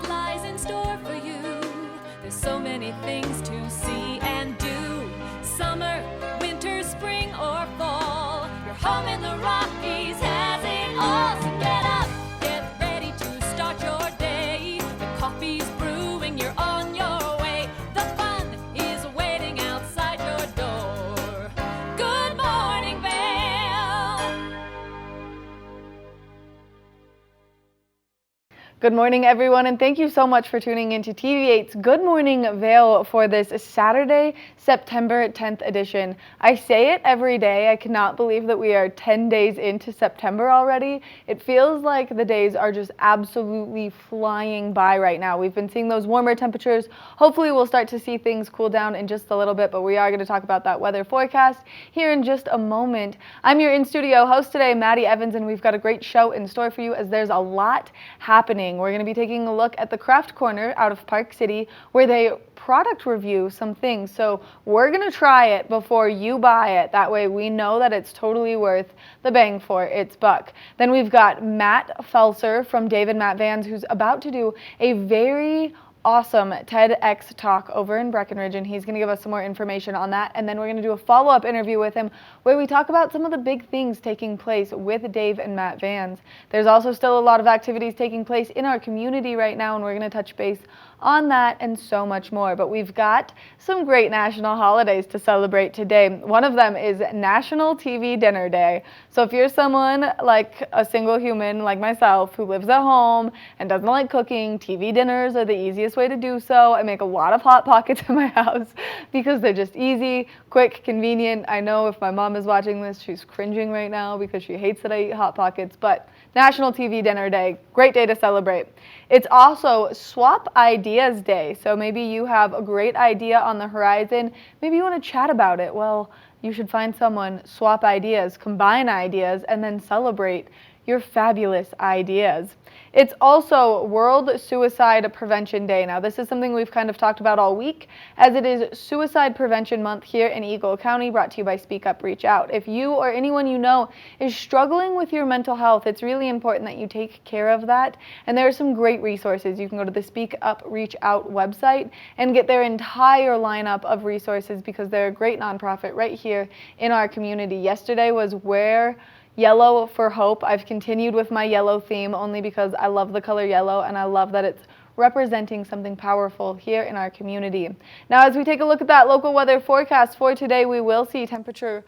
what lies in store for you. There's so many things to see and do. Summer, winter, spring, or fall. Your home in the Rockies has it all. So get up, get ready to start your day. The coffee's brewing, you're on your way. The fun is waiting outside your door. Good morning, Vail. Good morning, everyone, and thank you so much for tuning into TV8's Good Morning Vail for this Saturday, September 10th edition. I say it every day. I cannot believe that we are 10 days into September already. It feels like the days are just absolutely flying by right now. We've been seeing those warmer temperatures. Hopefully, we'll start to see things cool down in just a little bit, but we are going to talk about that weather forecast here in just a moment. I'm your in-studio host today, Maddie Evans, and we've got a great show in store for you as there's a lot happening. We're going to be taking a look at the Craft Corner out of Park City where they product review some things. So we're going to try it before you buy it. That way we know that it's totally worth the bang for its buck. Then we've got Matt Felser from Dave and Matt Vans, who's about to do a very awesome TEDx talk over in Breckenridge, and he's going to give us some more information on that. And then we're going to do a follow-up interview with him where we talk about some of the big things taking place with Dave and Matt Vans. There's also still a lot of activities taking place in our community right now, and we're going to touch base on that and so much more. But we've got some great national holidays to celebrate today. One of them is National TV Dinner Day. So if you're someone like a single human like myself who lives at home and doesn't like cooking, TV dinners are the easiest way to do so. I make a lot of Hot Pockets in my house because they're just easy, quick, convenient. I know if my mom is watching this, she's cringing right now because she hates that I eat Hot Pockets, but National TV Dinner Day, great day to celebrate. It's also Swap Ideas Day, so maybe you have a great idea on the horizon, maybe you want to chat about it. Well, you should find someone, swap ideas, combine ideas, and then celebrate your fabulous ideas. It's also World Suicide Prevention Day. Now, this is something we've kind of talked about all week, as it is Suicide Prevention Month here in Eagle County, brought to you by Speak Up, Reach Out. If you or anyone you know is struggling with your mental health, it's really important that you take care of that. And there are some great resources. You can go to the Speak Up, Reach Out website and get their entire lineup of resources because they're a great nonprofit right here in our community. Yesterday was Wear Yellow for Hope. I've continued with my yellow theme only because I love the color yellow and I love that it's representing something powerful here in our community. Now, as we take a look at that local weather forecast for today, we will see temperature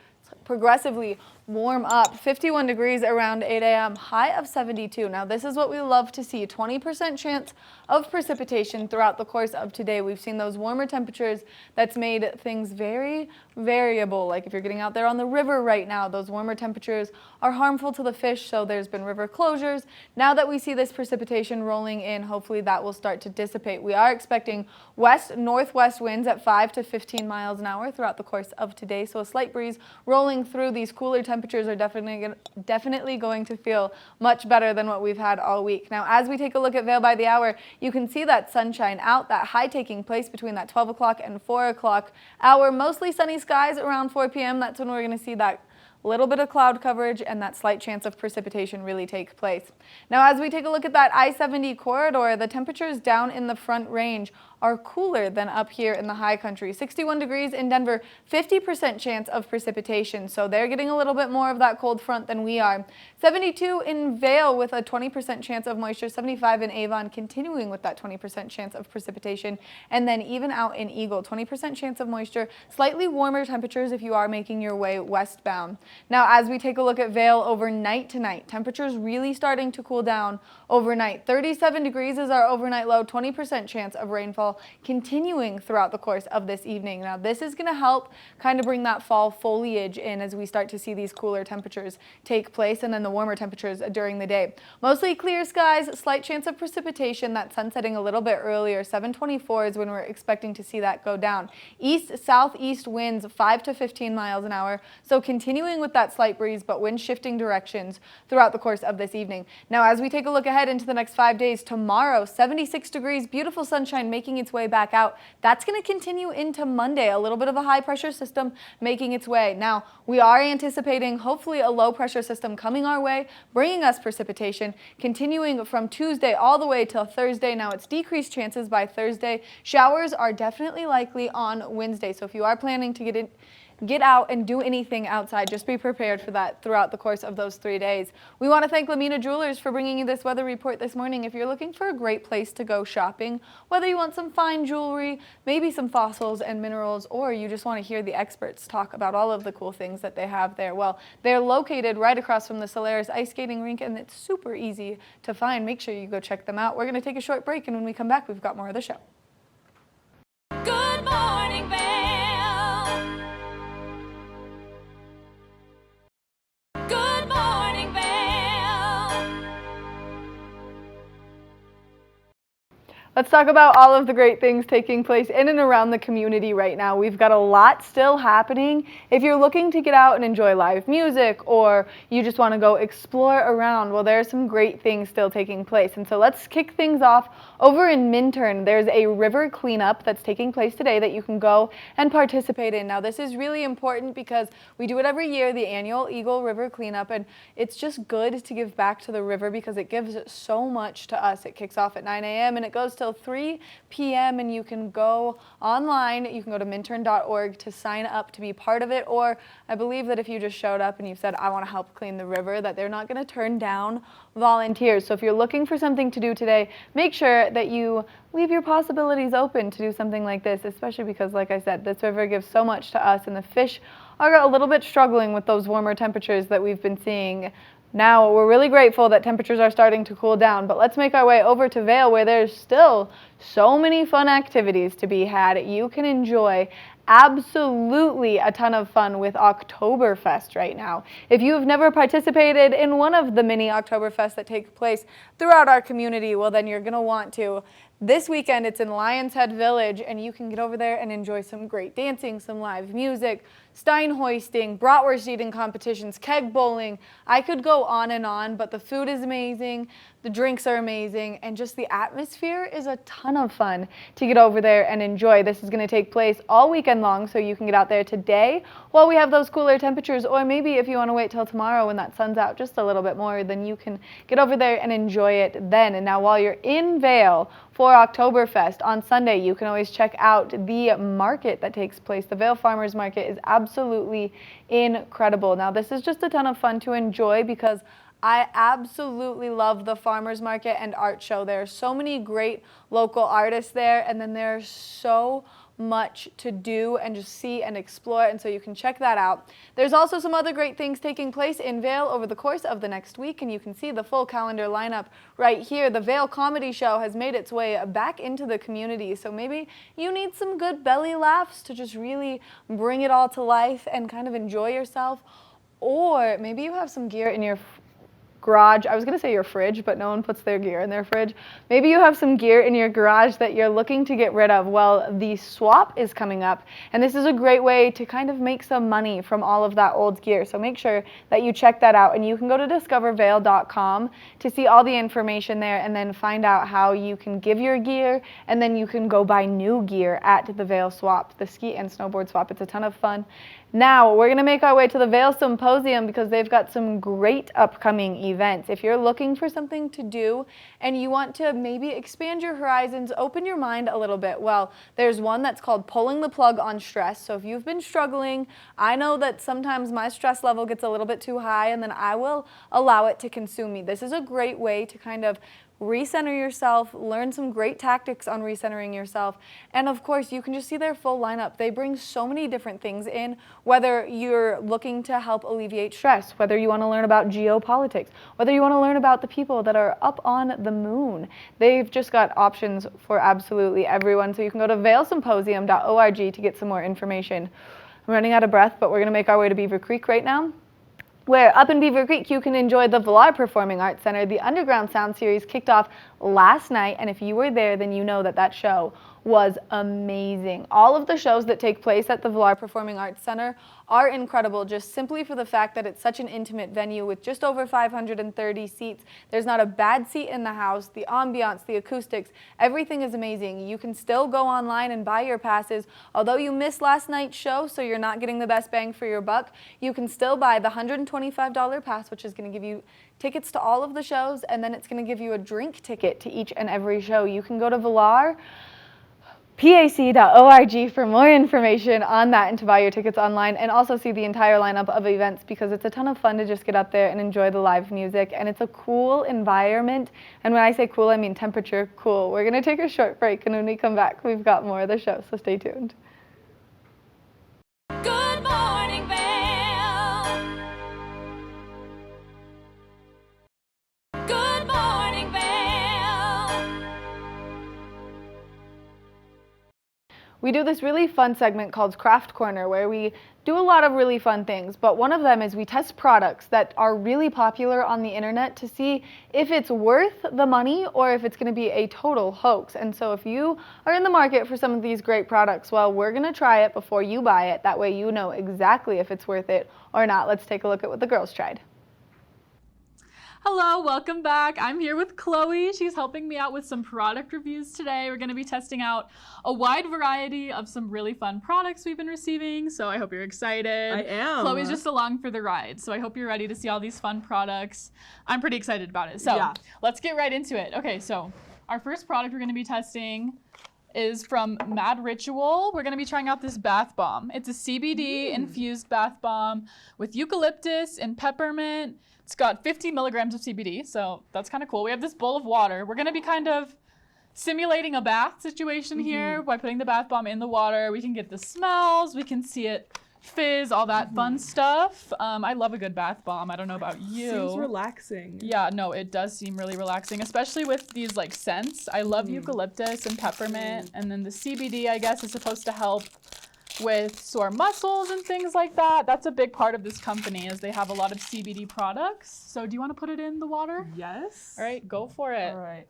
progressively warm up. 51 degrees around 8 a.m., high of 72. Now, this is what we love to see, 20% chance of precipitation throughout the course of today. We've seen those warmer temperatures that's made things very variable. Like if you're getting out there on the river right now, those warmer temperatures are harmful to the fish, so there's been river closures. Now that we see this precipitation rolling in, hopefully that will start to dissipate. We are expecting west-northwest winds at 5 to 15 miles an hour throughout the course of today, so a slight breeze rolling through. These cooler temperatures are definitely going to feel much better than what we've had all week. Now, as we take a look at Vail by the hour, you can see that sunshine out, that high taking place between that 12 o'clock and 4 o'clock hour. Mostly sunny skies around 4 p.m. That's when we're going to see that little bit of cloud coverage and that slight chance of precipitation really take place. Now, as we take a look at that I-70 corridor, the temperatures down in the Front Range are cooler than up here in the high country. 61 degrees in Denver, 50% chance of precipitation, so they're getting a little bit more of that cold front than we are. 72 in Vail with a 20% chance of moisture, 75 in Avon, continuing with that 20% chance of precipitation, and then even out in Eagle, 20% chance of moisture, slightly warmer temperatures if you are making your way westbound. Now, as we take a look at Vail overnight tonight, temperatures really starting to cool down overnight. 37 degrees is our overnight low, 20% chance of rainfall continuing throughout the course of this evening. Now, this is going to help kind of bring that fall foliage in as we start to see these cooler temperatures take place and then the warmer temperatures during the day. Mostly clear skies, slight chance of precipitation, that sun setting a little bit earlier. 7:24 is when we're expecting to see that go down. East-southeast winds 5 to 15 miles an hour, so continuing with that slight breeze, but winds shifting directions throughout the course of this evening. Now, as we take a look ahead into the next 5 days, tomorrow, 76 degrees, beautiful sunshine making its way back out. That's going to continue into Monday, a little bit of a high pressure system making its way. Now, we are anticipating hopefully a low pressure system coming our way, bringing us precipitation, continuing from Tuesday all the way till Thursday. Now, it's decreased chances by Thursday. Showers are definitely likely on Wednesday. So if you are planning to get out and do anything outside, just be prepared for that throughout the course of those 3 days. We want to thank Lamina Jewelers for bringing you this weather report this morning. If you're looking for a great place to go shopping, whether you want some fine jewelry, maybe some fossils and minerals, or you just want to hear the experts talk about all of the cool things that they have there, well, they're located right across from the Solaris ice skating rink, and it's super easy to find. Make sure you go check them out. We're going to take a short break, and when we come back, we've got more of the show. Good morning, Vail. Good morning, Vail. Let's talk about all of the great things taking place in and around the community right now. We've got a lot still happening. If you're looking to get out and enjoy live music, or you just want to go explore around, well, there's some great things still taking place. And so let's kick things off over in Minturn. There's a river cleanup that's taking place today that you can go and participate in. Now, this is really important because we do it every year, the annual Eagle River cleanup, and it's just good to give back to the river because it gives so much to us. It kicks off at 9 a.m. and it goes till 3 p.m. and you can go online. You can go to minturn.org to sign up to be part of it, or I believe that if you just showed up and you said, I want to help clean the river, that they're not going to turn down volunteers. So if you're looking for something to do today, make sure that you leave your possibilities open to do something like this, especially because, like I said, this river gives so much to us, and the fish are a little bit struggling with those warmer temperatures that we've been seeing. Now, we're really grateful that temperatures are starting to cool down, but let's make our way over to Vail, where there's still so many fun activities to be had. You can enjoy absolutely a ton of fun with Oktoberfest right now. If you have never participated in one of the mini Oktoberfests that take place throughout our community, well, then you're going to want to. This weekend, it's in Lions Head Village, and you can get over there and enjoy some great dancing, some live music, stein hoisting, bratwurst eating competitions, keg bowling. I could go on, but the food is amazing, the drinks are amazing, and just the atmosphere is a ton of fun to get over there and enjoy. This is going to take place all weekend long, so you can get out there today while we have those cooler temperatures, or maybe if you want to wait till tomorrow when that sun's out just a little bit more, then you can get over there and enjoy it then. And now, while you're in Vail for Oktoberfest on Sunday, you can always check out the market that takes place. The Vail Farmers Market is absolutely incredible. Now, this is just a ton of fun to enjoy because I absolutely love the farmers market and art show. There are so many great local artists there, and then there's so much to do and just see and explore, and so you can check that out. There's also some other great things taking place in Vail over the course of the next week, and you can see the full calendar lineup right here. The Vail Comedy Show has made its way back into the community, so maybe you need some good belly laughs to just really bring it all to life and kind of enjoy yourself, or maybe you have some gear in your garage. I was going to say your fridge, but no one puts their gear in their fridge. Maybe you have some gear in your garage that you're looking to get rid of. Well, the swap is coming up, and this is a great way to kind of make some money from all of that old gear. So make sure that you check that out, and you can go to discovervail.com to see all the information there, and then find out how you can give your gear, and then you can go buy new gear at the Vail Swap, the ski and snowboard swap. It's a ton of fun. Now, we're going to make our way to the Vail Symposium because they've got some great upcoming events. If you're looking for something to do and you want to maybe expand your horizons, open your mind a little bit, well, there's one that's called Pulling the Plug on Stress. So if you've been struggling, I know that sometimes my stress level gets a little bit too high, and then I will allow it to consume me. This is a great way to kind of recenter yourself, learn some great tactics on recentering yourself, and of course you can just see their full lineup. They bring so many different things in, whether you're looking to help alleviate stress, whether you want to learn about geopolitics, whether you want to learn about the people that are up on the moon. They've just got options for absolutely everyone, so you can go to vailsymposium.org to get some more information. I'm running out of breath, but we're going to make our way to Beaver Creek right now, where up in Beaver Creek you can enjoy the Valar Performing Arts Center. The Underground Sound Series kicked off last night, and if you were there, then you know that that show was amazing. All of the shows that take place at the Vail Performing Arts Center are incredible, just simply for the fact that it's such an intimate venue with just over 530 seats. There's not a bad seat in the house. The ambiance, the acoustics, everything is amazing. You can still go online and buy your passes. Although you missed last night's show, so you're not getting the best bang for your buck, you can still buy the $125 pass, which is going to give you tickets to all of the shows, and then it's going to give you a drink ticket to each and every show. You can go to PAC.org for more information on that and to buy your tickets online, and also see the entire lineup of events, because it's a ton of fun to just get up there and enjoy the live music, and it's a cool environment. And when I say cool, I mean temperature cool. We're going to take a short break, and when we come back, we've got more of the show, so stay tuned. Good morning, Vail. Good morning, Vail. We do this really fun segment called Craft Corner, where we do a lot of really fun things, but one of them is we test products that are really popular on the internet to see if it's worth the money or if it's going to be a total hoax. And so if you are in the market for some of these great products, well, we're going to try it before you buy it. That way you know exactly if it's worth it or not. Let's take a look at what the girls tried. Hello, welcome back. I'm here with Chloe. She's helping me out with some product reviews today. We're going to be testing out a wide variety of some really fun products we've been receiving, so I hope you're excited. I am. Chloe's just along for the ride, so I hope you're ready to see all these fun products. I'm pretty excited about it. So Let's get right into it. Okay, so our first product we're going to be testing is from Mad Ritual. We're going to be trying out this bath bomb. It's a CBD infused bath bomb with eucalyptus and peppermint. It's got 50 milligrams of CBD, so that's kind of cool. We have this bowl of water. We're going to be kind of simulating a bath situation here by putting the bath bomb in the water. We can get the smells, we can see it fizz, all that fun stuff. I love a good bath bomb. I don't know about you. Seems relaxing. Yeah, no, it does seem really relaxing, especially with these like scents. I love eucalyptus and peppermint, and then the CBD, I guess, is supposed to help with sore muscles and things like that. That's a big part of this company, is they have a lot of CBD products. So do you want to put it in the water? Yes. All right, go for it. All right.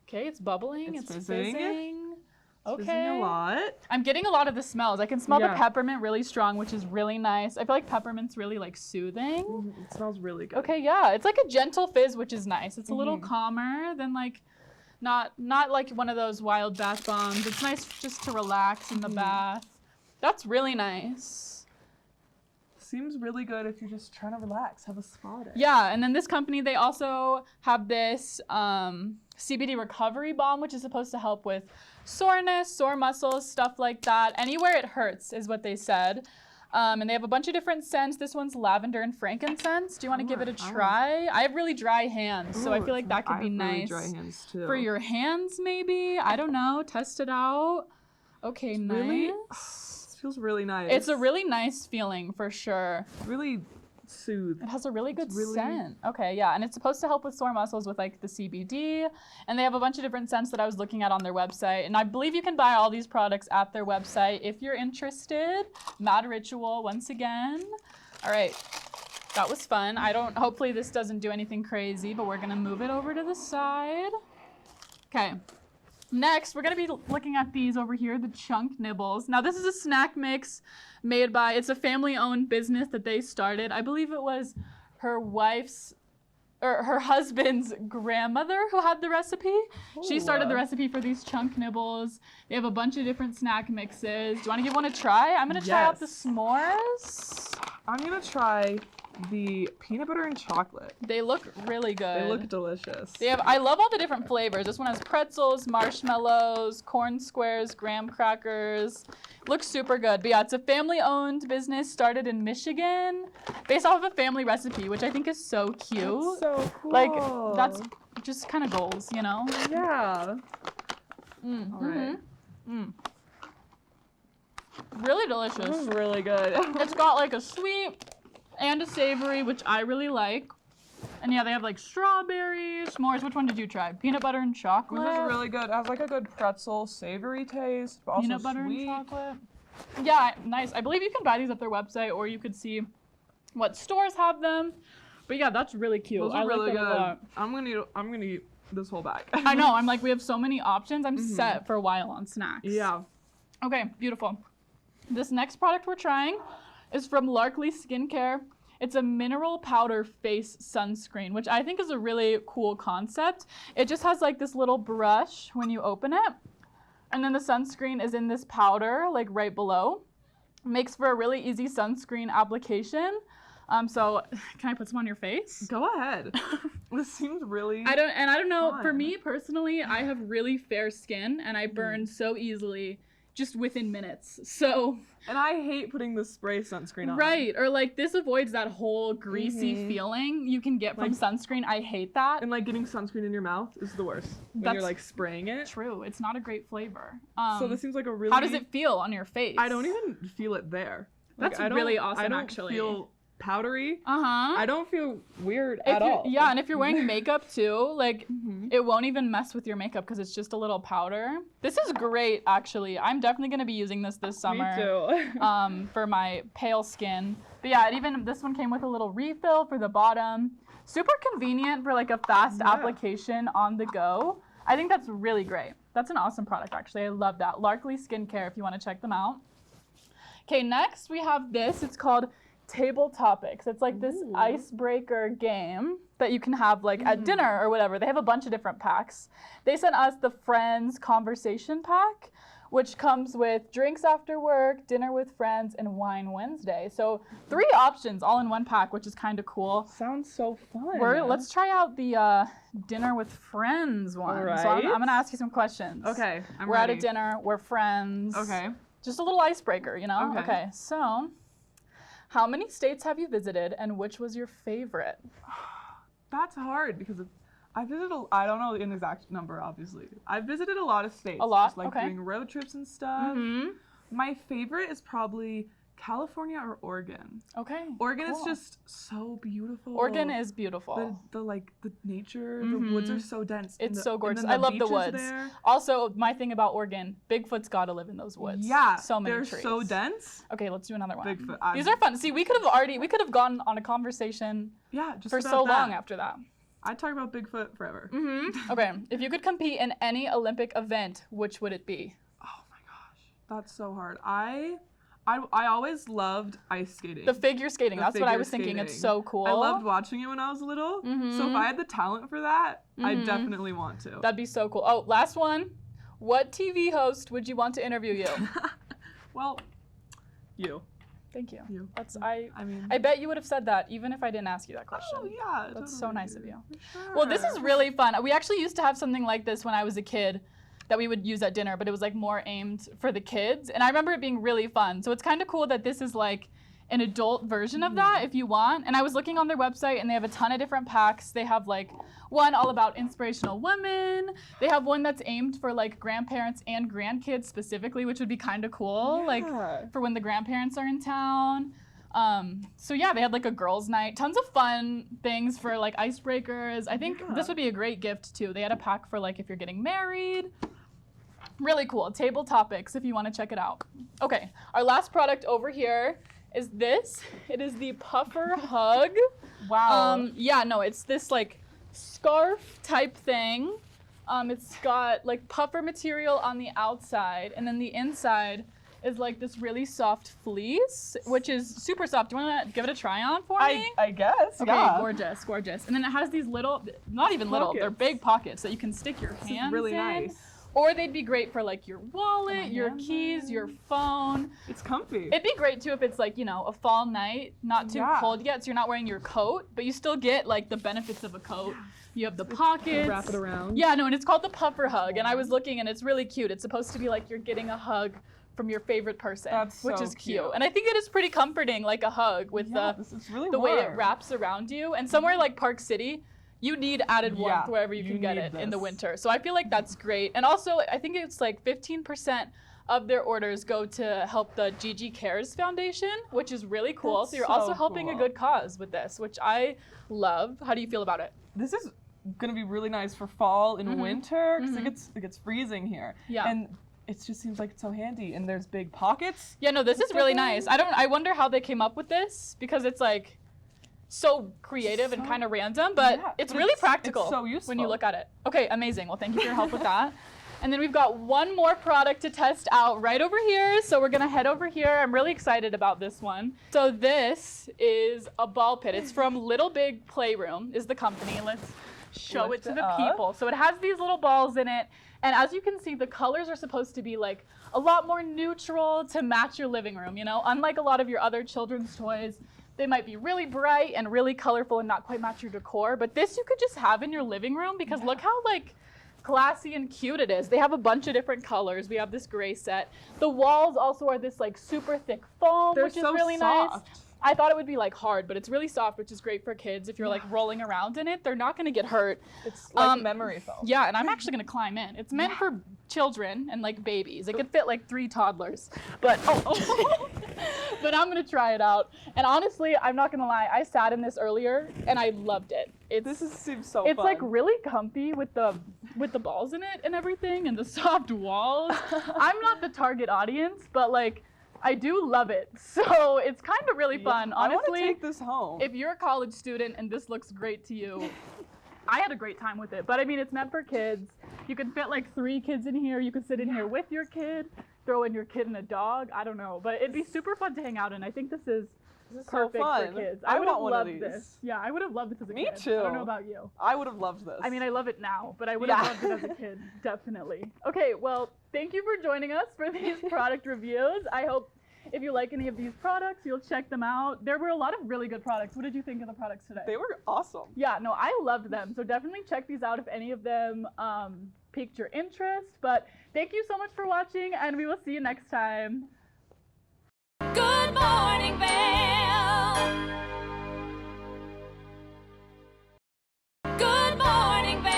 Okay, it's bubbling, it's fizzing. Okay. Fizzing a lot. I'm getting a lot of the smells. I can smell the peppermint really strong, which is really nice. I feel like peppermint's really like soothing. It smells really good. Okay, yeah, it's like a gentle fizz, which is nice. It's a little calmer than like not like one of those wild bath bombs. It's nice just to relax in the bath. That's really nice. Seems really good if you're just trying to relax, have a spa day. Yeah, and then this company, they also have this CBD recovery balm, which is supposed to help with soreness, sore muscles, stuff like that. Anywhere it hurts is what they said. And they have a bunch of different scents. This one's lavender and frankincense. Do you want to give it a try? I have really dry hands, so I feel like that could be nice. Really dry hands too. For your hands, maybe? I don't know. Test it out. Okay, nice. Really, this feels really nice. It's a really nice feeling for sure. Really soothe. It has a really good scent. Okay, yeah, and it's supposed to help with sore muscles with like the CBD, and they have a bunch of different scents that I was looking at on their website, and I believe you can buy all these products at their website if you're interested. Mad Ritual, once again. All right, that was fun. Hopefully this doesn't do anything crazy, but we're gonna move it over to the side. Okay. Next, we're going to be looking at these over here, the Chunk Nibbles. Now, this is a snack mix made by, it's a family-owned business that they started. I believe it was her husband's grandmother who had the recipe. Ooh. She started the recipe for these Chunk Nibbles. They have a bunch of different snack mixes. Do you want to give one a try? I'm going to try out the s'mores. I'm going to try the peanut butter and chocolate. They look really good. They look delicious. I love all the different flavors. This one has pretzels, marshmallows, corn squares, graham crackers. Looks super good. But yeah, it's a family-owned business started in Michigan based off of a family recipe, which I think is so cute. That's so cool. Like, that's just kind of goals, you know? Yeah. All right. Really delicious. This is really good. It's got like a sweet and a savory, which I really like. And yeah, they have like strawberries, s'mores. Which one did you try? Peanut butter and chocolate? This is really good. It has like a good pretzel, savory taste, but also peanut butter sweet. And chocolate. Yeah, nice. I believe you can buy these at their website, or you could see what stores have them. But yeah, that's really cute. Those are really like that good. a lot. I'm gonna eat this whole bag. I know. I'm like, we have so many options. I'm set for a while on snacks. Yeah. Okay, beautiful. This next product we're trying is from Larkley Skincare. It's a mineral powder face sunscreen, which I think is a really cool concept. It just has like this little brush when you open it. And then the sunscreen is in this powder, like right below. Makes for a really easy sunscreen application. So can I put some on your face? Go ahead. This seems really I don't know, fun. for me personally, I have really fair skin and I burn so easily just within minutes. So and I hate putting the spray sunscreen on. right, or like this avoids that whole greasy feeling you can get from sunscreen. I hate that. And like getting sunscreen in your mouth is the worst. When you're like spraying it. True, it's not a great flavor. So this seems like a really How does it feel on your face? I don't even feel it there. Like, That's really awesome, I don't actually. feel powdery. Uh-huh. I don't feel weird at all. Yeah, and if you're wearing makeup too, like it won't even mess with your makeup because it's just a little powder. This is great, actually. I'm definitely gonna be using this summer. Me too. For my pale skin. But yeah, this one came with a little refill for the bottom. Super convenient for like a fast application on the go. I think that's really great. That's an awesome product, actually. I love that. Larkley Skincare, if you want to check them out. Okay, next we have this. It's called Table Topics. It's like this icebreaker game that you can have like at dinner or whatever. They have a bunch of different packs. They sent us the Friends Conversation Pack, which comes with drinks after work, dinner with friends, and wine Wednesday. So 3 options all in one pack, which is kind of cool. Sounds so fun. Let's try out the dinner with friends one. All right. So I'm gonna ask you some questions. Okay, We're ready. at a dinner, we're friends. Okay. Just a little icebreaker, you know? Okay. So how many states have you visited and which was your favorite? That's hard because I visited, I don't know the exact number, obviously. I've visited a lot of states. A lot? Just like Okay. doing road trips and stuff. My favorite is probably California or Oregon. Okay. Oregon is cool. just so beautiful. Oregon is beautiful. The nature, the woods are so dense. and It's so gorgeous. and I then love the beaches woods. there. Also, my thing about Oregon, Bigfoot's got to live in those woods. Yeah, So many they're trees. so dense. Okay, let's do another one. Bigfoot. These are fun. See, we could have gone on a conversation Yeah, just for about so that. long after that. I'd talk about Bigfoot forever. Okay, if you could compete in any Olympic event, which would it be? Oh my gosh, that's so hard. I always loved ice skating. The figure skating. The That's what I figure was thinking. It's skating. so cool. I loved watching it when I was little. So if I had the talent for that, I Mm-hmm. definitely want to. That'd be so cool. Oh, last one. What TV host would you want to interview you? Well, you. Thank you. You. That's I mean. I bet you would have said that even if I didn't ask you that question. Oh yeah. That's so totally. nice of you. Sure. Well, this is really fun. We actually used to have something like this when I was a kid that we would use at dinner, but it was like more aimed for the kids. And I remember it being really fun. So it's kind of cool that this is like an adult version of that if you want. And I was looking on their website and they have a ton of different packs. They have like one all about inspirational women. They have one that's aimed for like grandparents and grandkids specifically, which would be kind of cool, like for when the grandparents are in town. So yeah, they had like a girls' night, tons of fun things for like icebreakers. I think this would be a great gift too. They had a pack for like if you're getting married. Really cool. Table Topics if you want to check it out. Okay, our last product over here is this. It is the Puffer Hug. Wow. Yeah, no, it's this like scarf type thing. It's got like puffer material on the outside, and then the inside is like this really soft fleece, which is super soft. Do you want to give it a try on for me? I guess. Okay, Yeah. gorgeous, gorgeous. And then it has these little, not even little, they're Pockets. big pockets that you can stick your This hands is really in. nice. Or they'd be great for like your wallet, your hands keys, your phone. It's comfy. It'd be great too if it's like, you know, a fall night, not too Yeah. cold yet, so you're not wearing your coat, but you still get like the benefits of a coat. You have the pockets. Wrap it around. Yeah, no, and it's called the Puffer Hug, and I was looking and it's really cute. It's supposed to be like you're getting a hug from your favorite person, That's which so is cute. cute. And I think it is pretty comforting, like a hug with Yeah, this is really the way it warm. wraps around you. And somewhere like Park City, you need added warmth Yeah, wherever you you can get need it in the this. winter. So I feel like that's great. And also, I think it's like 15% of their orders go to help the Gigi Cares Foundation, which is really cool. That's So you're so also helping a cool. good cause with this, which I love. How do you feel about it? This is gonna be really nice for fall and winter because it gets freezing here. Yeah. And it just seems like it's so handy. And there's big pockets. Yeah, no, this is really Definitely. nice. I wonder how they came up with this because it's like, so creative and kind of random, but yeah, it's but really it's practical so when you useful. look at it. Okay, amazing. Well, thank you for your help with that. And then we've got one more product to test out right over here. So we're gonna head over here. I'm really excited about this one. So this is a ball pit. It's from Little Big Playroom is the company. Let's show it to the people. So it has these little balls in it. And as you can see, the colors are supposed to be like a lot more neutral to match your living room, you know? Unlike a lot of your other children's toys, they might be really bright and really colorful and not quite match your decor. But this you could just have in your living room because look how like classy and cute it is. They have a bunch of different colors. We have this gray set. The walls also are this like super thick foam, which is really nice. I thought it would be like hard, but it's really soft, which is great for kids. If you're like rolling around in it, they're not gonna get hurt. It's like memory foam. Yeah, and I'm actually gonna climb in. It's meant for children and like babies. It could fit like 3 toddlers, but but I'm gonna try it out. And honestly, I'm not gonna lie, I sat in this earlier and I loved it. Seems so fun. It's like really comfy with the balls in it and everything and the soft walls. I'm not the target audience, but like I do love it. So it's kind of really fun. Honestly, I want to take this home. If you're a college student and this looks great to you, I had a great time with it. But I mean, it's meant for kids. You can fit like 3 kids in here. You can sit in here with your kid, throw in your kid and a dog. I don't know, but it'd be super fun to hang out in. I think this is perfect so fun. for kids. I would have want one of loved these. this. Yeah, I would have loved this as a Me kid. too. I don't know about you. I would have loved this. I mean, I love it now, but I would have loved it as a kid, definitely. Okay, well, thank you for joining us for these product reviews. I hope if you like any of these products, you'll check them out. There were a lot of really good products. What did you think of the products today? They were awesome. Yeah, no, I loved them. So definitely check these out if any of them piqued your interest. But thank you so much for watching, and we will see you next time. Good morning, Vail. Good morning, Vail.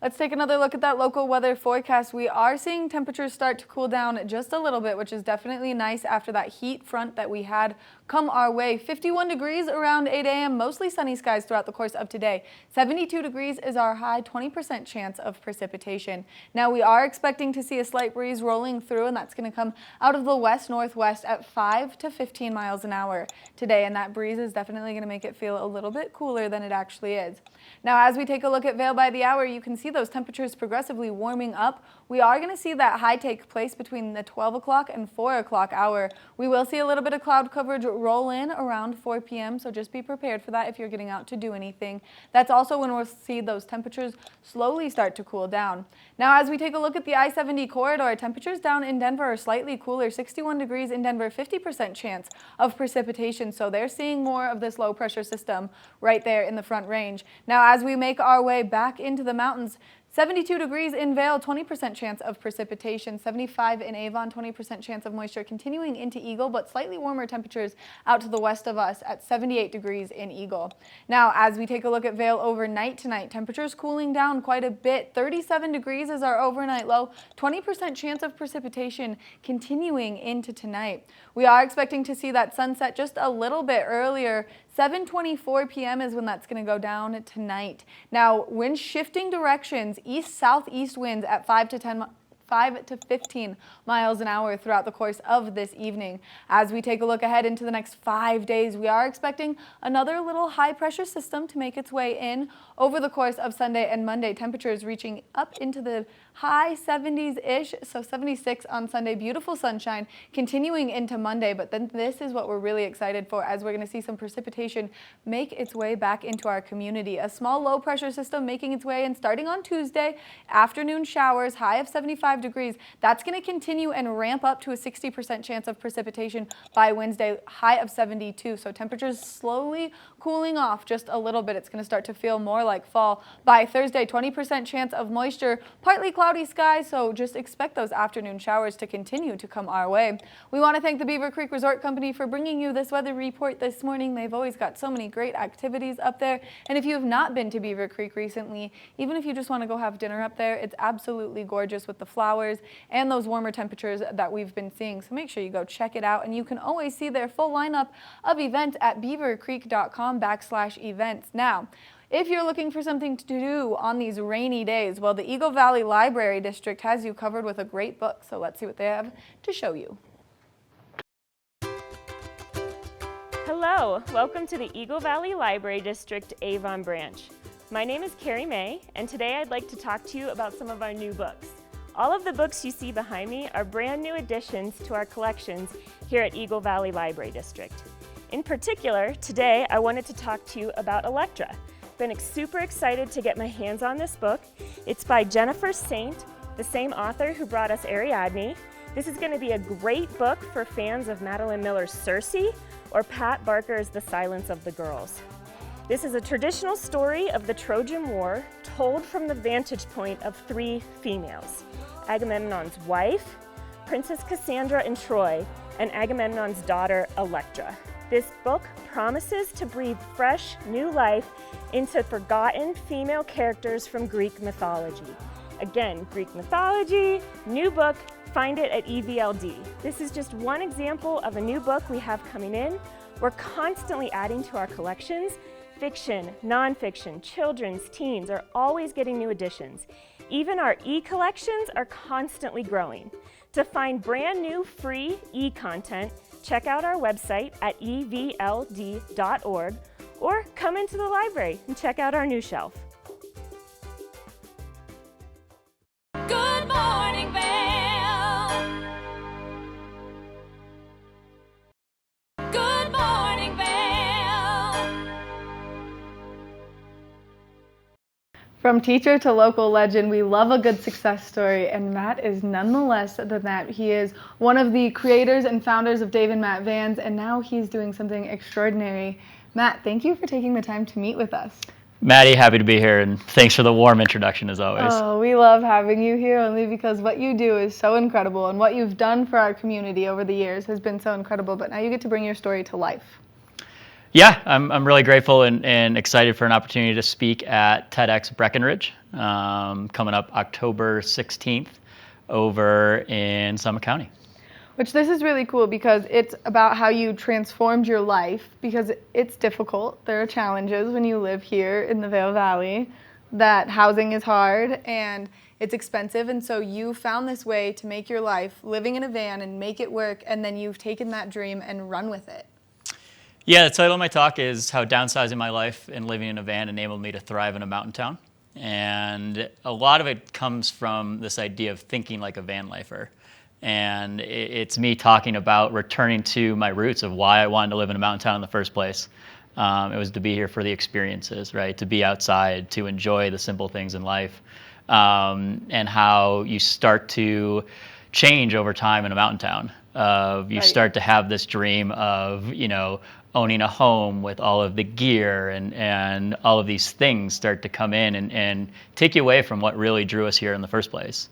Let's take another look at that local weather forecast. We are seeing temperatures start to cool down just a little bit, which is definitely nice after that heat front that we had come our way. 51 degrees around 8 a.m., mostly sunny skies throughout the course of today. 72 degrees is our high, 20% chance of precipitation. Now we are expecting to see a slight breeze rolling through, and that's going to come out of the west-northwest at 5 to 15 miles an hour today, and that breeze is definitely going to make it feel a little bit cooler than it actually is. Now as we take a look at Vail by the hour, you can see those temperatures progressively warming up. We are going to see that high take place between the 12 o'clock and 4 o'clock hour. We will see a little bit of cloud coverage roll in around 4 p.m., so just be prepared for that if you're getting out to do anything. That's also when we'll see those temperatures slowly start to cool down. Now as we take a look at the I-70 corridor, temperatures down in Denver are slightly cooler, 61 degrees in Denver, 50% chance of precipitation, so they're seeing more of this low pressure system right there in the Front Range. Now as we make our way back into the mountains, 72 degrees in Vail, 20% chance of precipitation, 75 in Avon, 20% chance of moisture, continuing into Eagle, but slightly warmer temperatures out to the west of us at 78 degrees in Eagle. Now, as we take a look at Vail overnight tonight, temperatures cooling down quite a bit. 37 degrees is our overnight low, 20% chance of precipitation continuing into tonight. We are expecting to see that sunset just a little bit earlier. 7:24 p.m. is when that's going to go down tonight. Now, wind shifting directions, east-southeast winds at 5 to 15 miles an hour throughout the course of this evening. As we take a look ahead into the next 5 days, we are expecting another little high pressure system to make its way in over the course of Sunday and Monday. Temperatures reaching up into the high 70s-ish, so 76 on Sunday. Beautiful sunshine continuing into Monday, but then this is what we're really excited for, as we're going to see some precipitation make its way back into our community. A small low pressure system making its way in starting on Tuesday, afternoon showers, high of 75 degrees. That's going to continue and ramp up to a 60% chance of precipitation by Wednesday, high of 72. So temperatures slowly cooling off just a little bit. It's going to start to feel more like fall. By Thursday, 20% chance of moisture, partly cloudy skies, so just expect those afternoon showers to continue to come our way. We want to thank the Beaver Creek Resort Company for bringing you this weather report this morning. They've always got so many great activities up there, and if you have not been to Beaver Creek recently, even if you just want to go have dinner up there, it's absolutely gorgeous with the flowers and those warmer temperatures that we've been seeing. So make sure you go check it out, and you can always see their full lineup of events at beavercreek.com/events. Now, if you're looking for something to do on these rainy days, well, the Eagle Valley Library District has you covered with a great book. So let's see what they have to show you. Hello, welcome to the Eagle Valley Library District Avon branch. My name is Carrie May, and today I'd like to talk to you about some of our new books. All of the books you see behind me are brand new additions to our collections here at Eagle Valley Library District. In particular, today I wanted to talk to you about Electra. Been super excited to get my hands on this book. It's by Jennifer Saint, the same author who brought us Ariadne. This is going to be a great book for fans of Madeline Miller's Circe or Pat Barker's The Silence of the Girls. This is a traditional story of the Trojan War told from the vantage point of three females: Agamemnon's wife, Princess Cassandra in Troy, and Agamemnon's daughter Electra. This book promises to breathe fresh, new life into forgotten female characters from Greek mythology. Again, Greek mythology, new book, find it at EVLD. This is just one example of a new book we have coming in. We're constantly adding to our collections. Fiction, nonfiction, children's, teens are always getting new additions. Even our e-collections are constantly growing. To find brand new free e-content, check out our website at evld.org or come into the library and check out our new shelf. Good morning, Vail. Good morning, Vail. From teacher to local legend, we love a good success story, and Matt is none the less than that. He is one of the creators and founders of Dave and Matt Vans, and now he's doing something extraordinary. Matt, thank you for taking the time to meet with us. Maddie, happy to be here, and thanks for the warm introduction as always. Oh, we love having you here only because what you do is so incredible, and what you've done for our community over the years has been so incredible, but now you get to bring your story to life. Yeah, I'm really grateful and excited for an opportunity to speak at TEDx Breckenridge, coming up October 16th over in Summit County. Which this is really cool because it's about how you transformed your life, because it's difficult. There are challenges when you live here in the Vail Valley, that housing is hard and it's expensive, and so you found this way to make your life living in a van and make it work, and then you've taken that dream and run with it. Yeah, the title of my talk is How Downsizing My Life and Living in a Van Enabled Me to Thrive in a Mountain Town. And a lot of it comes from this idea of thinking like a van lifer. And it's me talking about returning to my roots of why I wanted to live in a mountain town in the first place. It was to be here for the experiences, right? To be outside, to enjoy the simple things in life, and how you start to change over time in a mountain town. You start to have this dream of, owning a home with all of the gear and all of these things start to come in and take you away from what really drew us here in the first place.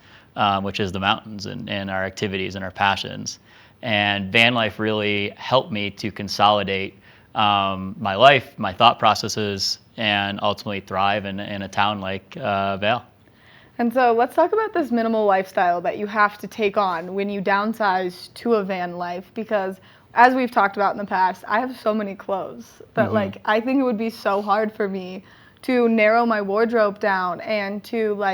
Which is the mountains and our activities and our passions. And van life really helped me to consolidate my life, my thought processes, and ultimately thrive in a town like Vail. And so let's talk about this minimal lifestyle that you have to take on when you downsize to a van life, because as we've talked about in the past, I have so many clothes that I think it would be so hard for me to narrow my wardrobe down and to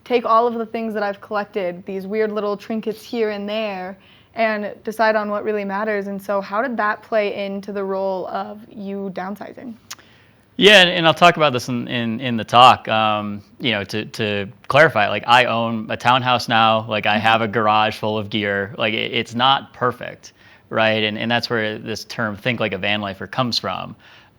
take all of the things that I've collected, these weird little trinkets here and there, and decide on what really matters. And so how did that play into the role of you downsizing? Yeah, and I'll talk about this in the talk. To clarify, I own a townhouse now. I have a garage full of gear. It's not perfect, right? And that's where this term "think like a van lifer" comes from.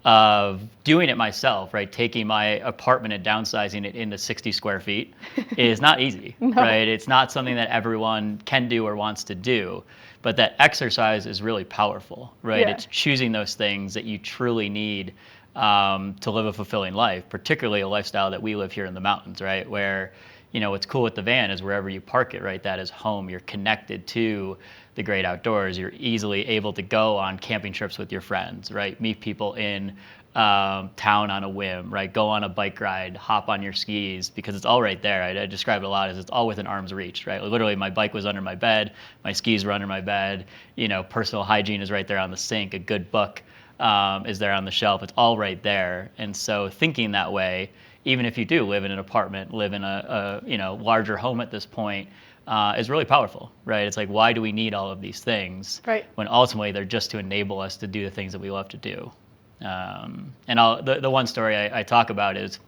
Of doing it myself, right? Taking my apartment and downsizing it into 60 square feet is not easy, right? It's not something that everyone can do or wants to do, but that exercise is really powerful, right? Yeah. It's choosing those things that you truly need to live a fulfilling life, particularly a lifestyle that we live here in the mountains, right? Where, what's cool with the van is wherever you park it, right? That is home. You're connected to the great outdoors. You're easily able to go on camping trips with your friends, right? Meet people in town on a whim, right? Go on a bike ride, hop on your skis, because it's all right there. I describe it a lot as it's all within arm's reach, right? Literally, my bike was under my bed, my skis were under my bed, personal hygiene is right there on the sink, a good book is there on the shelf. It's all right there. And so thinking that way, even if you do live in an apartment, live in a larger home at this point, is really powerful, right? It's like, why do we need all of these things Right. when ultimately they're just to enable us to do the things that we love to do? And the one story I talk about is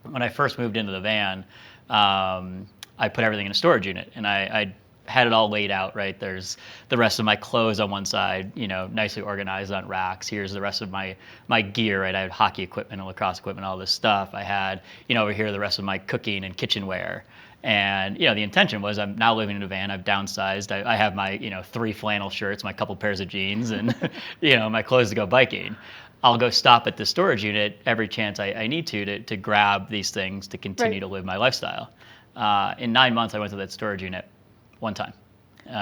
when I first moved into the van, I put everything in a storage unit, and I had it all laid out, right? There's the rest of my clothes on one side, nicely organized on racks. Here's the rest of my gear, right? I had hockey equipment and lacrosse equipment, all this stuff. I had, over here, the rest of my cooking and kitchenware. And, the intention was I'm now living in a van. I've downsized. I have my, 3 flannel shirts, my couple pairs of jeans, and, my clothes to go biking. I'll go stop at the storage unit every chance I need to grab these things to continue to live my lifestyle. In 9 months, I went to that storage unit one time.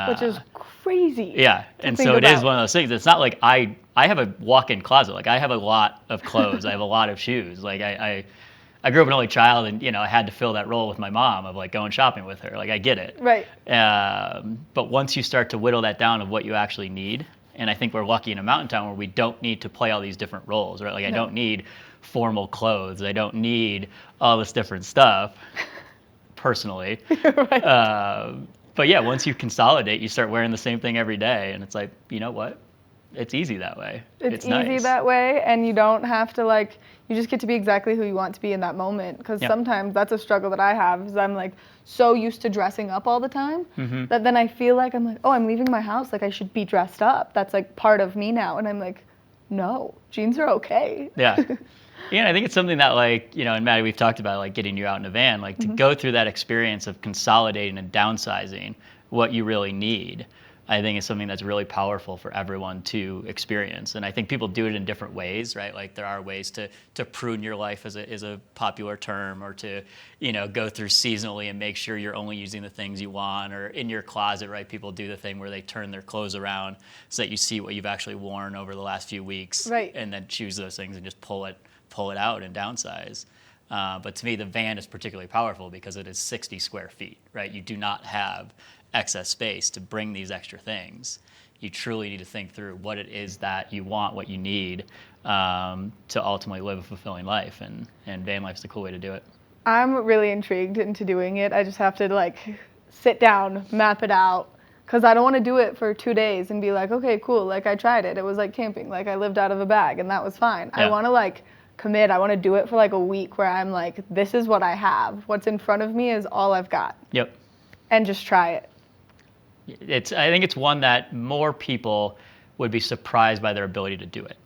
Which is crazy. Yeah, and so it is one of those things. It's not like I have a walk-in closet. Like, I have a lot of clothes. I have a lot of shoes. Like, I grew up an only child, and I had to fill that role with my mom of like going shopping with her. Like, I get it. Right. But once you start to whittle that down of what you actually need, and I think we're lucky in a mountain town where we don't need to play all these different roles, right? Like, I don't need formal clothes. I don't need all this different stuff, personally. Right. But yeah, once you consolidate, you start wearing the same thing every day, and it's like, you know what? It's easy that way. It's easy nice. that way, and you don't have to you just get to be exactly who you want to be in that moment. Because sometimes that's a struggle that I have, is I'm like so used to dressing up all the time that then I feel like I'm like, oh, I'm leaving my house, like I should be dressed up. That's like part of me now, and I'm like, no, jeans are okay. Yeah. Yeah, I think it's something that and Maddie, we've talked about getting you out in a van, to go through that experience of consolidating and downsizing what you really need. I think is something that's really powerful for everyone to experience. And I think people do it in different ways, right? Like, there are ways to prune your life is a popular term, or to, go through seasonally and make sure you're only using the things you want, or in your closet, right? People do the thing where they turn their clothes around so that you see what you've actually worn over the last few weeks. Right. And then choose those things and just pull it out and downsize. But to me, the van is particularly powerful because it is 60 square feet, right? You do not have excess space to bring these extra things. You truly need to think through what it is that you want, what you need, to ultimately live a fulfilling life, and van life's the cool way to do it. I'm really intrigued into doing it. I just have to sit down, map it out, because I don't want to do it for 2 days and be like, okay, cool, I tried it. It was like camping, I lived out of a bag, and that was fine. Yeah. I want to commit. I want to do it for a week where I'm like, this is what I have. What's in front of me is all I've got. Yep. And just try it. I think it's one that more people would be surprised by their ability to do it,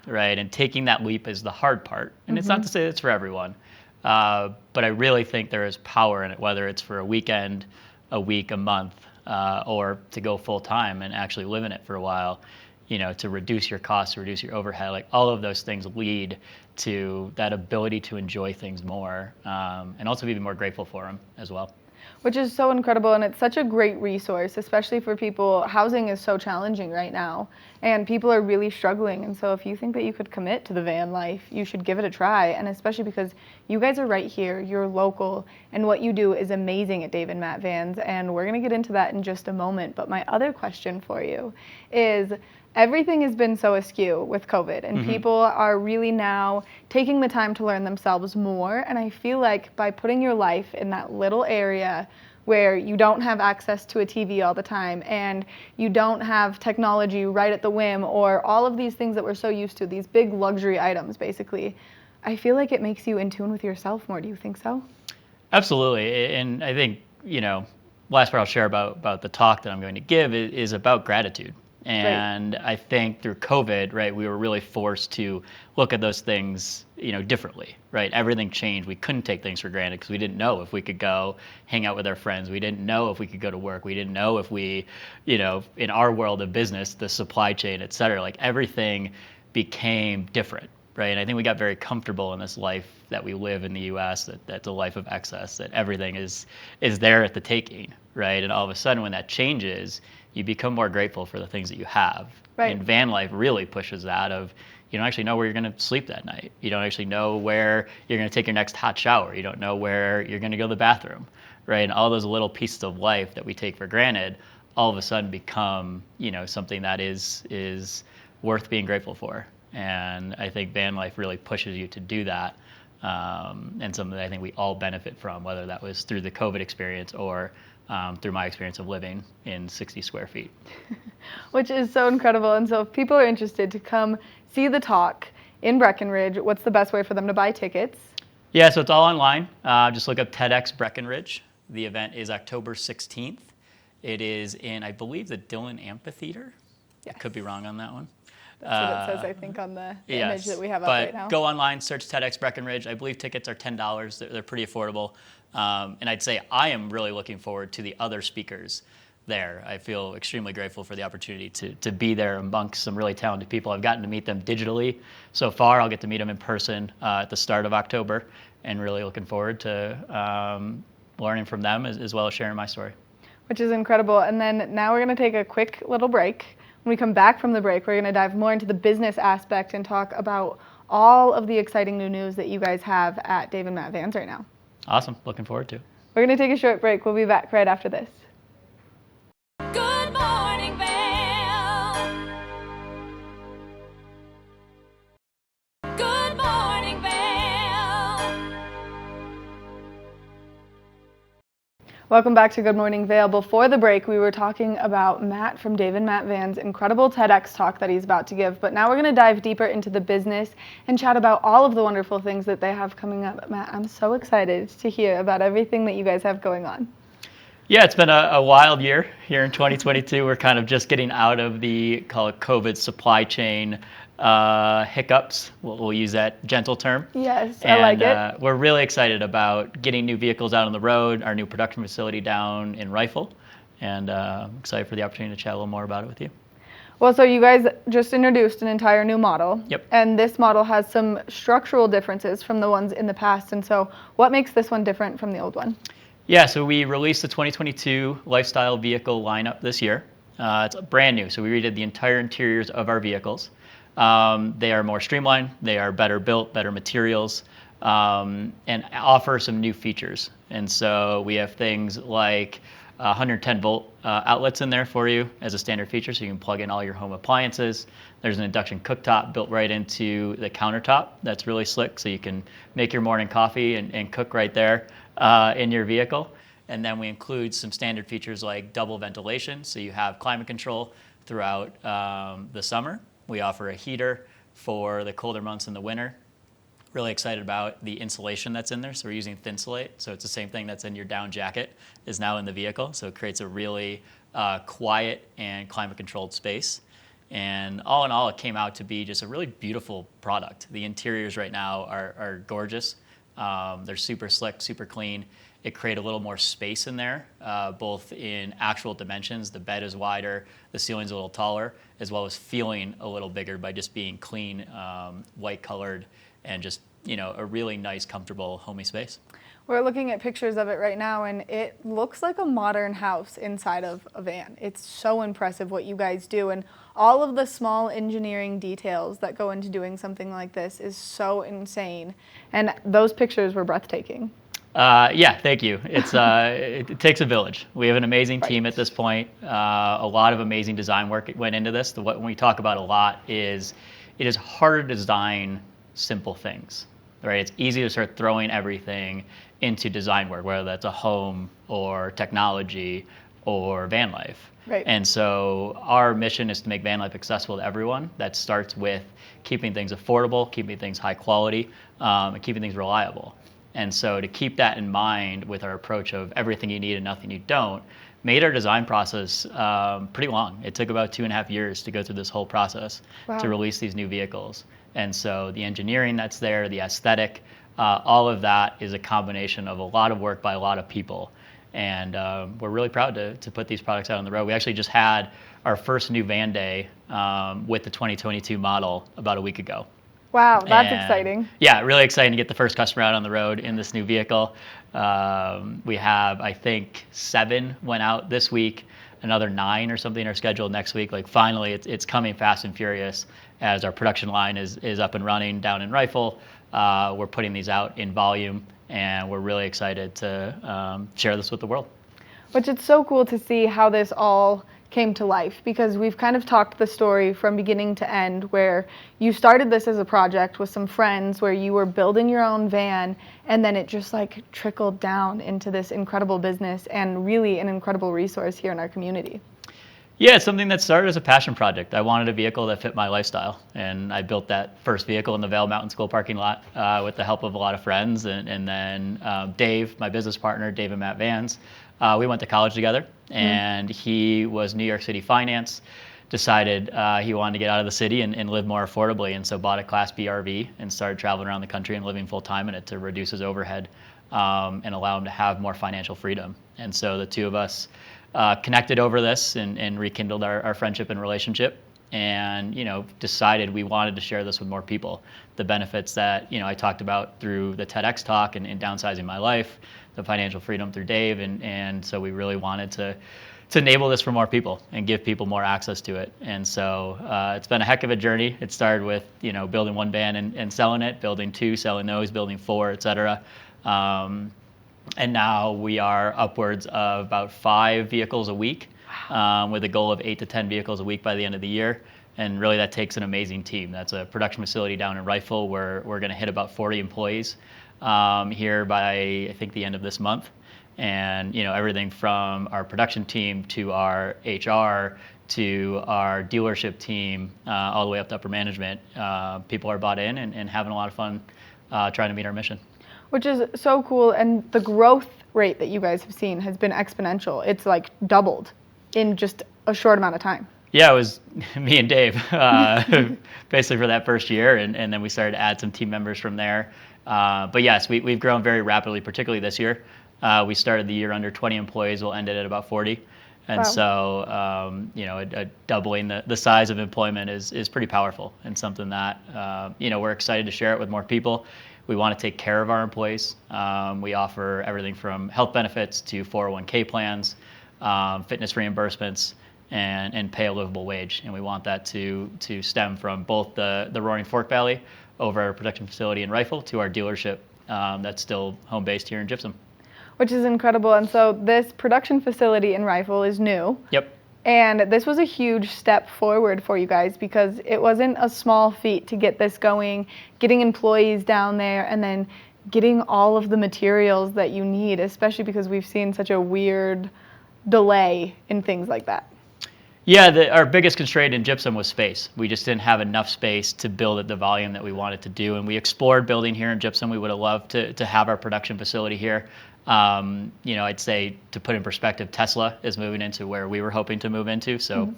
right? And taking that leap is the hard part. And it's not to say it's for everyone, but I really think there is power in it, whether it's for a weekend, a week, a month, or to go full time and actually live in it for a while, to reduce your costs, to reduce your overhead. All of those things lead to that ability to enjoy things more, and also be more grateful for them as well. Which is so incredible, and it's such a great resource, especially for people. Housing is so challenging right now, and people are really struggling. And so if you think that you could commit to the van life, you should give it a try, and especially because you guys are right here, you're local, and what you do is amazing at Dave and Matt Vans, and we're going to get into that in just a moment. But my other question for you is, everything has been so askew with COVID, and people are really now taking the time to learn themselves more. And I feel like by putting your life in that little area where you don't have access to a TV all the time, and you don't have technology right at the whim, or all of these things that we're so used to, these big luxury items, basically, I feel like it makes you in tune with yourself more. Do you think so? Absolutely. And I think, last part I'll share about the talk that I'm going to give is about gratitude. And right. I think through COVID, right, we were really forced to look at those things, differently, right? Everything changed. We couldn't take things for granted because we didn't know if we could go hang out with our friends. We didn't know if we could go to work. We didn't know if we, in our world of business, the supply chain, et cetera, everything became different, right? And I think we got very comfortable in this life that we live in the U.S., that's a life of excess, that everything is there at the taking, right? And all of a sudden when that changes, you become more grateful for the things that you have. Right. And van life really pushes that of, you don't actually know where you're going to sleep that night. You don't actually know where you're going to take your next hot shower. You don't know where you're going to go to the bathroom, right? And all those little pieces of life that we take for granted all of a sudden become, something that is worth being grateful for. And I think van life really pushes you to do that. and something that I think we all benefit from, whether that was through the COVID experience or through my experience of living in 60 square feet. Which is so incredible. And so if people are interested to come see the talk in Breckenridge, what's the best way for them to buy tickets? Yeah, so it's all online. Just look up TEDx Breckenridge. The event is October 16th. It is in, I believe, the Dillon Amphitheater. Yes. I could be wrong on that one. That's what it says, I think, on the image that we have up but right now. go online, search TEDx Breckenridge. I believe tickets are $10. They're pretty affordable. And I'd say I am really looking forward to the other speakers there. I feel extremely grateful for the opportunity to be there amongst some really talented people. I've gotten to meet them digitally so far. I'll get to meet them in person at the start of October, and really looking forward to learning from them as well as sharing my story. Which is incredible. And then now we're going to take a quick little break. When we come back from the break, we're going to dive more into the business aspect and talk about all of the exciting new news that you guys have at Dave and Matt Vans right now. Awesome. Looking forward to it. We're going to take a short break. We'll be back right after this. Good morning, Vail. Good morning, Vail. Welcome back to Good Morning Vail. Before the break, we were talking about Matt from Dave and Matt Vans' incredible TEDx talk that he's about to give. But now we're going to dive deeper into the business and chat about all of the wonderful things that they have coming up. Matt, I'm so excited to hear about everything that you guys have going on. Yeah, it's been a wild year here in 2022. We're kind of just getting out of the, call it COVID supply chain hiccups. We'll use that gentle term. Yes, And, I like it. We're really excited about getting new vehicles out on the road, our new production facility down in Rifle, and excited for the opportunity to chat a little more about it with you. Well, so you guys just introduced an entire new model. Yep. And this model has some structural differences from the ones in the past. And so what makes this one different from the old one? Yeah, so we released the 2022 lifestyle vehicle lineup this year. It's brand new, so we redid the entire interiors of our vehicles. They are more streamlined, they are better built, better materials, and offer some new features. And so we have things like 110 volt outlets in there for you as a standard feature, so you can plug in all your home appliances. There's an induction cooktop built right into the countertop that's really slick, so you can make your morning coffee and cook right there in your vehicle. And then we include some standard features like double ventilation, so you have climate control throughout the summer. We offer a heater for the colder months in the winter. Really excited about the insulation that's in there. So we're using Thinsulate. So it's the same thing that's in your down jacket is now in the vehicle. So it creates a really quiet and climate controlled space. And all in all, it came out to be just a really beautiful product. The interiors right now are gorgeous. They're super slick, super clean. It created a little more space in there, both in actual dimensions. The bed is wider, the ceiling's a little taller, as well as feeling a little bigger by just being clean, white colored, and just, you know, a really nice, comfortable, homey space. We're looking at pictures of it right now, and it looks like a modern house inside of a van. It's so impressive what you guys do, and all of the small engineering details that go into doing something like this is so insane. And those pictures were breathtaking. Yeah, thank you. It's it takes a village. We have an amazing team at this point. A lot of amazing design work went into this. What we talk about a lot is it is harder to design simple things, right? It's easy to start throwing everything into design work, whether that's a home or technology or van life. Right. And so our mission is to make van life accessible to everyone. That starts with keeping things affordable, keeping things high quality, and keeping things reliable. And so to keep that in mind with our approach of everything you need and nothing you don't, made our design process pretty long. It took about 2.5 years to go through this whole process to release these new vehicles. And so the engineering that's there, the aesthetic, all of that is a combination of a lot of work by a lot of people. And we're really proud to put these products out on the road. We actually just had our first new van day with the 2022 model about a week ago. Wow, that's And, exciting. Yeah, really exciting to get the first customer out on the road in this new vehicle. We have, I think, 7 went out this week, another 9 or something are scheduled next week. Like finally, it's coming fast and furious as our production line is up and running down in Rifle. We're putting these out in volume, and we're really excited to share this with the world. Which it's so cool to see how this all came to life, because we've kind of talked the story from beginning to end, where you started this as a project with some friends where you were building your own van, and then it just like trickled down into this incredible business and really an incredible resource here in our community. Yeah, it's something that started as a passion project. I wanted a vehicle that fit my lifestyle, and I built that first vehicle in the Vail Mountain School parking lot with the help of a lot of friends, and then Dave, my business partner, Dave and Matt Vans, we went to college together, and he was New York City finance, decided he wanted to get out of the city and live more affordably, and so bought a Class B RV and started traveling around the country and living full time in it to reduce his overhead and allow him to have more financial freedom. And so the two of us connected over this and rekindled our friendship and relationship, and decided we wanted to share this with more people. The benefits that I talked about through the TEDx talk and downsizing my life, the financial freedom through Dave, and so we really wanted to enable this for more people and give people more access to it. And so it's been a heck of a journey. It started with building one van and selling it, building two, selling those, building four, etc. And now we are upwards of about 5 vehicles a week, with a goal of 8 to 10 vehicles a week by the end of the year. And really that takes an amazing team. That's a production facility down in Rifle where we're going to hit about 40 employees here by, I think, the end of this month. And everything from our production team to our HR to our dealership team, all the way up to upper management, people are bought in and having a lot of fun trying to meet our mission. Which is so cool, and the growth rate that you guys have seen has been exponential. It's like doubled in just a short amount of time. Yeah, it was me and Dave basically for that first year, and then we started to add some team members from there. But yes, we've grown very rapidly, particularly this year. We started the year under 20 employees, we'll end it at about 40. And Wow. So, doubling the size of employment is pretty powerful, and something that, we're excited to share it with more people. We want to take care of our employees. We offer everything from health benefits to 401k plans, fitness reimbursements, and pay a livable wage. And we want that to stem from both the Roaring Fork Valley over our production facility in Rifle to our dealership that's still home based here in Gypsum. Which is incredible. And so this production facility in Rifle is new. Yep. And this was a huge step forward for you guys, because it wasn't a small feat to get this going, getting employees down there, and then getting all of the materials that you need, especially because we've seen such a weird delay in things like that. Yeah, our biggest constraint in Gypsum was space. We just didn't have enough space to build at the volume that we wanted to do. And we explored building here in Gypsum. We would have loved to have our production facility here. I'd say, to put in perspective, Tesla is moving into where we were hoping to move into. So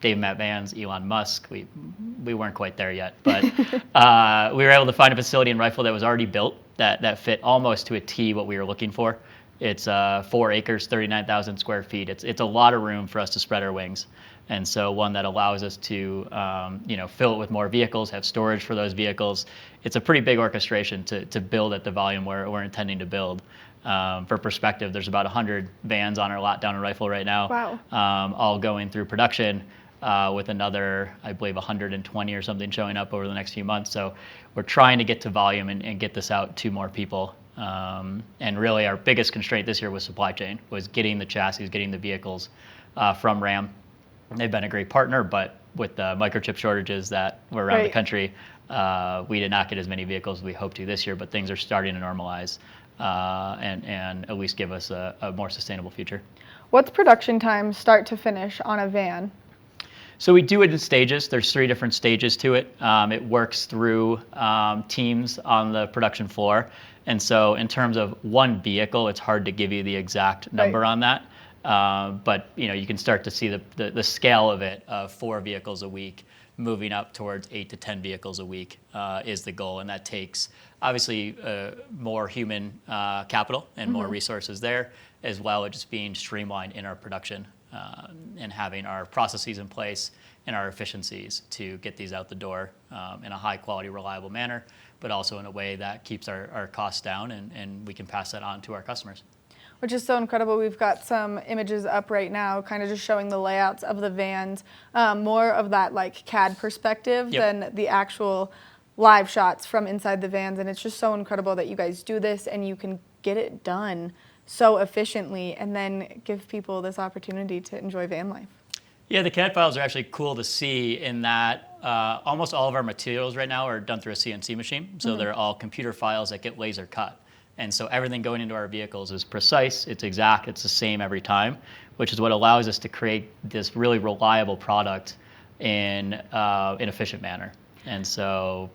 Dave, Matt Vans, Elon Musk, we weren't quite there yet. But we were able to find a facility in Rifle that was already built that fit almost to a T what we were looking for. It's 4 acres, 39,000 square feet. It's a lot of room for us to spread our wings. And so one that allows us to, fill it with more vehicles, have storage for those vehicles. It's a pretty big orchestration to build at the volume we're intending to build. For perspective, there's about 100 vans on our lot down in Rifle right now. Wow. All going through production, with another, I believe, 120 or something showing up over the next few months. So we're trying to get to volume and get this out to more people. And really our biggest constraint this year was supply chain, was getting the chassis, getting the vehicles from Ram. They've been a great partner, but with the microchip shortages that were around the country, we did not get as many vehicles as we hoped to this year, but things are starting to normalize and at least give us a more sustainable future. What's production time start to finish on a van? So we do it in stages. There's 3 different stages to it. It works through teams on the production floor. And so in terms of one vehicle, it's hard to give you the exact number on that. But you can start to see the scale of it, 4 vehicles a week, moving up towards 8 to 10 vehicles a week is the goal. And that takes obviously more human capital and more resources there, as well as just being streamlined in our production and having our processes in place and our efficiencies to get these out the door in a high quality, reliable manner, but also in a way that keeps our costs down and we can pass that on to our customers. Which is so incredible. We've got some images up right now, kind of just showing the layouts of the vans, more of that like CAD perspective than the actual live shots from inside the vans. And it's just so incredible that you guys do this and you can get it done so efficiently and then give people this opportunity to enjoy van life. Yeah, the CAD files are actually cool to see in that almost all of our materials right now are done through a CNC machine. So they're all computer files that get laser cut. And so everything going into our vehicles is precise, it's exact, it's the same every time, which is what allows us to create this really reliable product in an efficient manner. And so,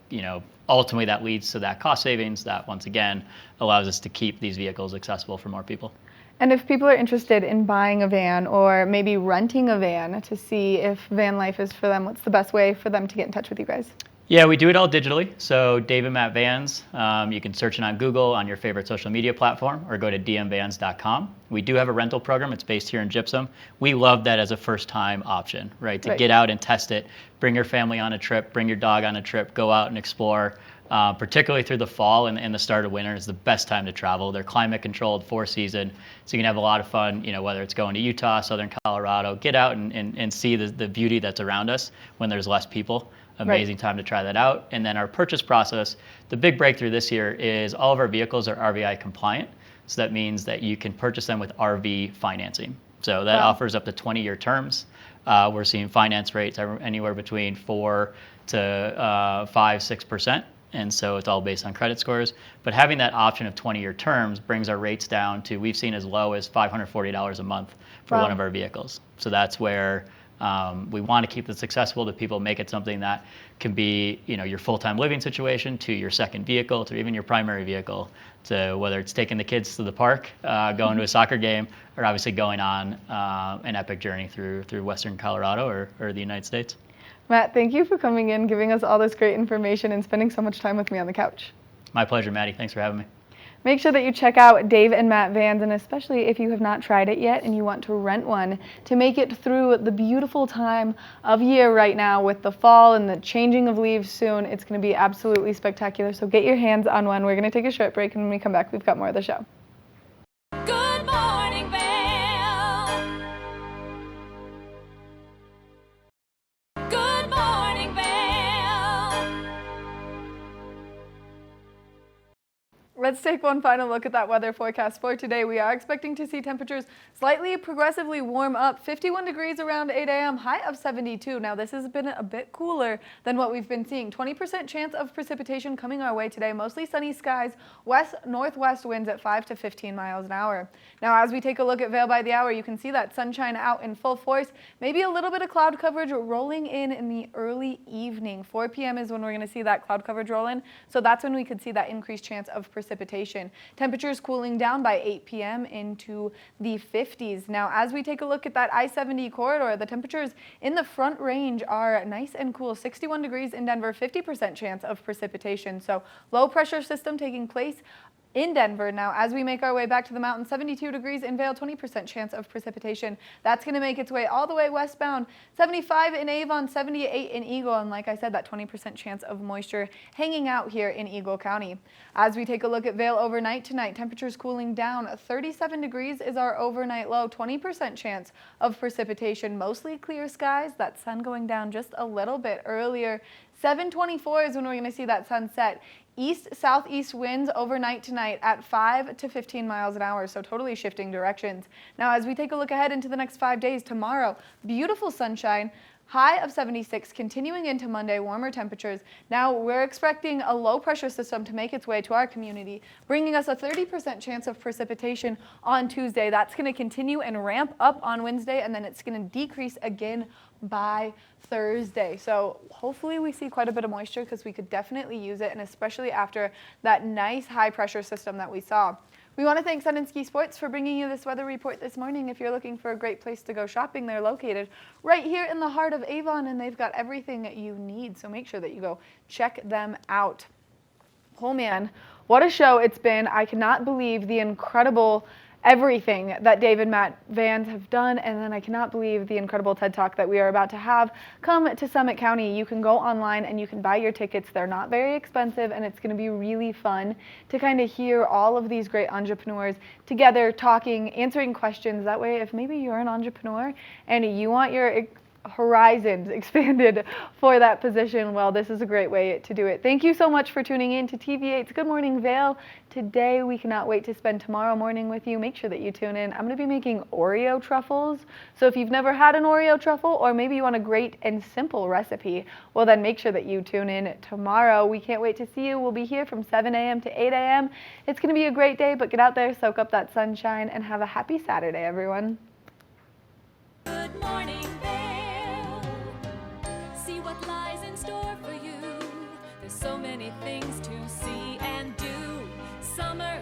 ultimately that leads to that cost savings that, once again, allows us to keep these vehicles accessible for more people. And if people are interested in buying a van or maybe renting a van to see if van life is for them, what's the best way for them to get in touch with you guys? Yeah, we do it all digitally. So Dave and Matt Vans, you can search it on Google on your favorite social media platform or go to dmvans.com. We do have a rental program. It's based here in Gypsum. We love that as a first-time option, right? To get out and test it, bring your family on a trip, bring your dog on a trip, go out and explore. Particularly through the fall and the start of winter is the best time to travel. They're climate controlled, 4-season, so you can have a lot of fun, whether it's going to Utah, southern Colorado, get out and see the beauty that's around us when there's less people. Amazing time to try that out. And then our purchase process, the big breakthrough this year is all of our vehicles are RVI compliant. So that means that you can purchase them with RV financing. So that offers up to 20-year terms. We're seeing finance rates anywhere between 4 to 5-6%. And so it's all based on credit scores. But having that option of 20-year terms brings our rates down to, we've seen as low as $540 a month for one of our vehicles. So that's where we want to keep this accessible to people, make it something that can be, your full-time living situation to your second vehicle to even your primary vehicle, to whether it's taking the kids to the park, going to a soccer game, or obviously going on an epic journey through Western Colorado or the United States. Matt, thank you for coming in, giving us all this great information, and spending so much time with me on the couch. My pleasure, Maddie. Thanks for having me. Make sure that you check out Dave and Matt Vans, and especially if you have not tried it yet and you want to rent one to make it through the beautiful time of year right now with the fall and the changing of leaves soon. It's going to be absolutely spectacular. So get your hands on one. We're going to take a short break, and when we come back, we've got more of the show. Good morning, Vail. Good morning, Vail. Let's take one final look at that weather forecast for today. We are expecting to see temperatures slightly progressively warm up. 51 degrees around 8 a.m., high of 72. Now this has been a bit cooler than what we've been seeing. 20% chance of precipitation coming our way today. Mostly sunny skies, west-northwest winds at 5 to 15 miles an hour. Now as we take a look at Vail by the hour, you can see that sunshine out in full force. Maybe a little bit of cloud coverage rolling in the early evening. 4 p.m. is when we're going to see that cloud coverage roll in. So that's when we could see that increased chance of precipitation. Temperatures cooling down by 8 p.m. into the 50s. Now, as we take a look at that I-70 corridor, the temperatures in the front range are nice and cool. 61 degrees in Denver, 50% chance of precipitation. So low pressure system taking place in Denver. Now, as we make our way back to the mountain, 72 degrees in Vail, 20% chance of precipitation. That's going to make its way all the way westbound. 75 in Avon, 78 in Eagle, and like I said, that 20% chance of moisture hanging out here in Eagle County. As we take a look at Vail overnight tonight, temperatures cooling down. 37 degrees is our overnight low, 20% chance of precipitation. Mostly clear skies, that sun going down just a little bit earlier. 7:24 is when we're going to see that sunset. East-southeast winds overnight tonight at 5 to 15 miles an hour, so totally shifting directions. Now, as we take a look ahead into the next 5 days, tomorrow, beautiful sunshine, high of 76, continuing into Monday, warmer temperatures. Now, we're expecting a low-pressure system to make its way to our community, bringing us a 30% chance of precipitation on Tuesday. That's going to continue and ramp up on Wednesday, and then it's going to decrease again by Thursday. So hopefully we see quite a bit of moisture, because we could definitely use it, and especially after that nice high pressure system that we saw. We want to thank Sun and Ski Sports for bringing you this weather report this morning. If you're looking for a great place to go shopping, they're located right here in the heart of Avon, and they've got everything that you need. So make sure that you go check them out. Oh man, what a show it's been. I cannot believe the incredible everything that Dave and Matt Vans have done, and then I cannot believe the incredible TED Talk that we are about to have come to Summit County. You can go online and you can buy your tickets. They're not very expensive, and it's going to be really fun to kind of hear all of these great entrepreneurs together talking, answering questions. That way, if maybe you're an entrepreneur and you want your horizons expanded for that position, well, this is a great way to do it. Thank you so much for tuning in to TV8's Good Morning Vail. Today, we cannot wait to spend tomorrow morning with you. Make sure that you tune in. I'm going to be making Oreo truffles. So if you've never had an Oreo truffle, or maybe you want a great and simple recipe, well, then make sure that you tune in tomorrow. We can't wait to see you. We'll be here from 7 a.m. to 8 a.m. It's going to be a great day, but get out there, soak up that sunshine, and have a happy Saturday, everyone. Good morning, Vail. See what lies in store for you. There's so many things to see and do. Summer,